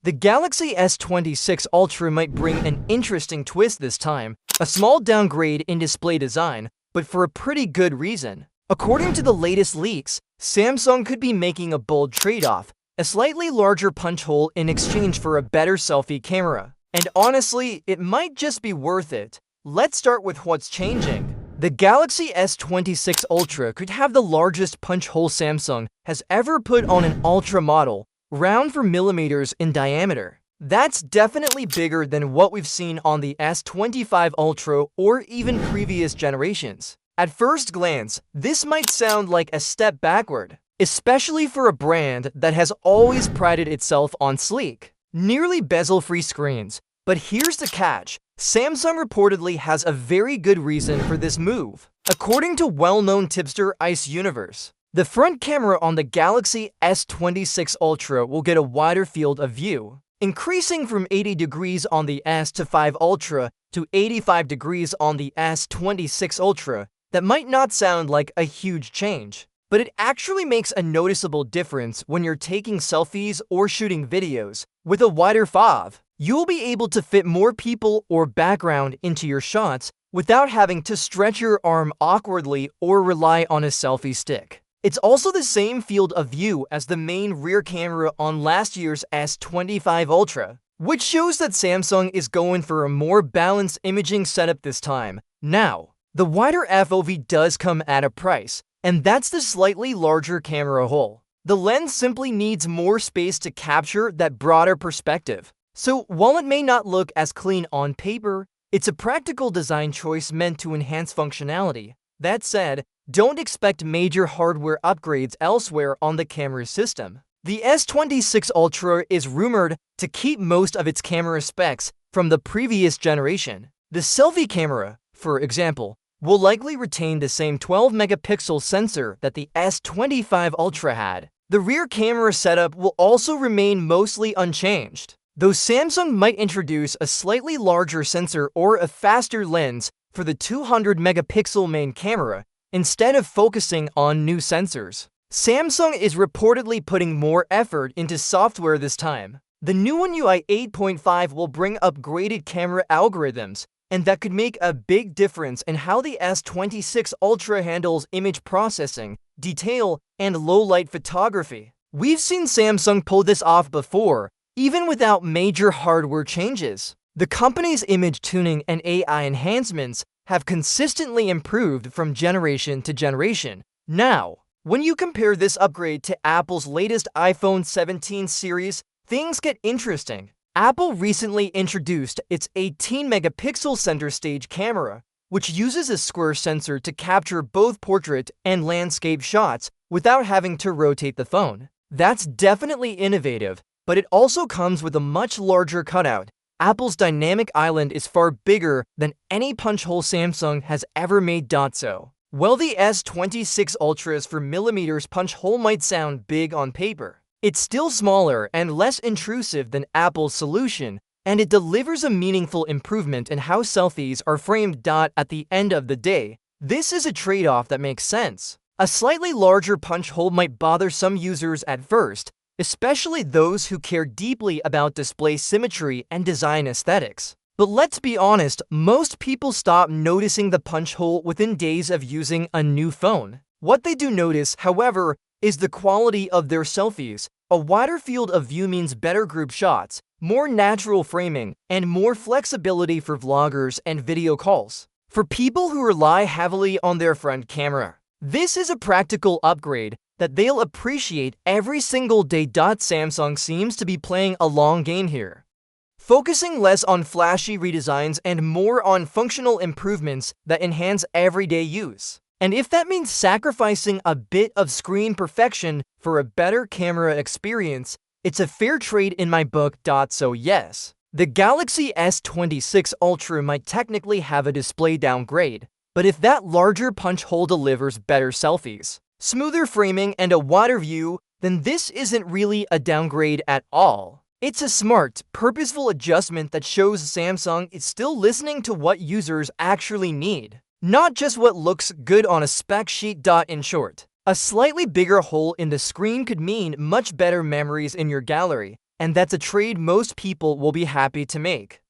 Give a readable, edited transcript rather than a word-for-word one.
The Galaxy S26 Ultra might bring an interesting twist this time, a small downgrade in display design, but for a pretty good reason. According to the latest leaks, Samsung could be making a bold trade-off, a slightly larger punch hole in exchange for a better selfie camera. And honestly, it might just be worth it. Let's start with what's changing. The Galaxy S26 Ultra could have the largest punch hole Samsung has ever put on an Ultra model, round for millimeters in diameter. That's definitely bigger than what we've seen on the S25 Ultra or even previous generations. At first glance, this might sound like a step backward, especially for a brand that has always prided itself on sleek, nearly bezel-free screens. But here's the catch. Samsung reportedly has a very good reason for this move. According to well-known tipster Ice Universe, the front camera on the Galaxy S26 Ultra will get a wider field of view, increasing from 80 degrees on the S25 Ultra to 85 degrees on the S26 Ultra. That might not sound like a huge change, but it actually makes a noticeable difference when you're taking selfies or shooting videos. With a wider FOV, you'll be able to fit more people or background into your shots without having to stretch your arm awkwardly or rely on a selfie stick. It's also the same field of view as the main rear camera on last year's S25 Ultra, which shows that Samsung is going for a more balanced imaging setup this time. Now, the wider FOV does come at a price, and that's the slightly larger camera hole. The lens simply needs more space to capture that broader perspective. So while it may not look as clean on paper, it's a practical design choice meant to enhance functionality. That said, don't expect major hardware upgrades elsewhere on the camera system. The S26 Ultra is rumored to keep most of its camera specs from the previous generation. The selfie camera, for example, will likely retain the same 12-megapixel sensor that the S25 Ultra had. The rear camera setup will also remain mostly unchanged, though Samsung might introduce a slightly larger sensor or a faster lens for the 200-megapixel main camera instead of focusing on new sensors. Samsung is reportedly putting more effort into software this time. The new One UI 8.5 will bring upgraded camera algorithms, and that could make a big difference in how the S26 Ultra handles image processing, detail, and low-light photography. We've seen Samsung pull this off before, even without major hardware changes. The company's image tuning and AI enhancements have consistently improved from generation to generation. Now, when you compare this upgrade to Apple's latest iPhone 17 series, things get interesting. Apple recently introduced its 18-megapixel center stage camera, which uses a square sensor to capture both portrait and landscape shots without having to rotate the phone. That's definitely innovative, but it also comes with a much larger cutout. Apple's dynamic island is far bigger than any punch hole Samsung has ever made. So, while the S26 Ultra's 4mm punch hole might sound big on paper, it's still smaller and less intrusive than Apple's solution, and it delivers a meaningful improvement in how selfies are framed. At the end of the day, this is a trade-off that makes sense. A slightly larger punch hole might bother some users at first, especially those who care deeply about display symmetry and design aesthetics. But let's be honest, most people stop noticing the punch hole within days of using a new phone. What they do notice, however, is the quality of their selfies. A wider field of view means better group shots, more natural framing, and more flexibility for vloggers and video calls. For people who rely heavily on their front camera, this is a practical upgrade that they'll appreciate every single day. Samsung seems to be playing a long game here, focusing less on flashy redesigns and more on functional improvements that enhance everyday use. And if that means sacrificing a bit of screen perfection for a better camera experience, it's a fair trade in my book. So yes, the Galaxy S26 Ultra might technically have a display downgrade, but if that larger punch hole delivers better selfies, smoother framing, and a wider view, then this isn't really a downgrade at all. It's a smart, purposeful adjustment that shows Samsung is still listening to what users actually need, not just what looks good on a spec sheet. In short, a slightly bigger hole in the screen could mean much better memories in your gallery, and that's a trade most people will be happy to make.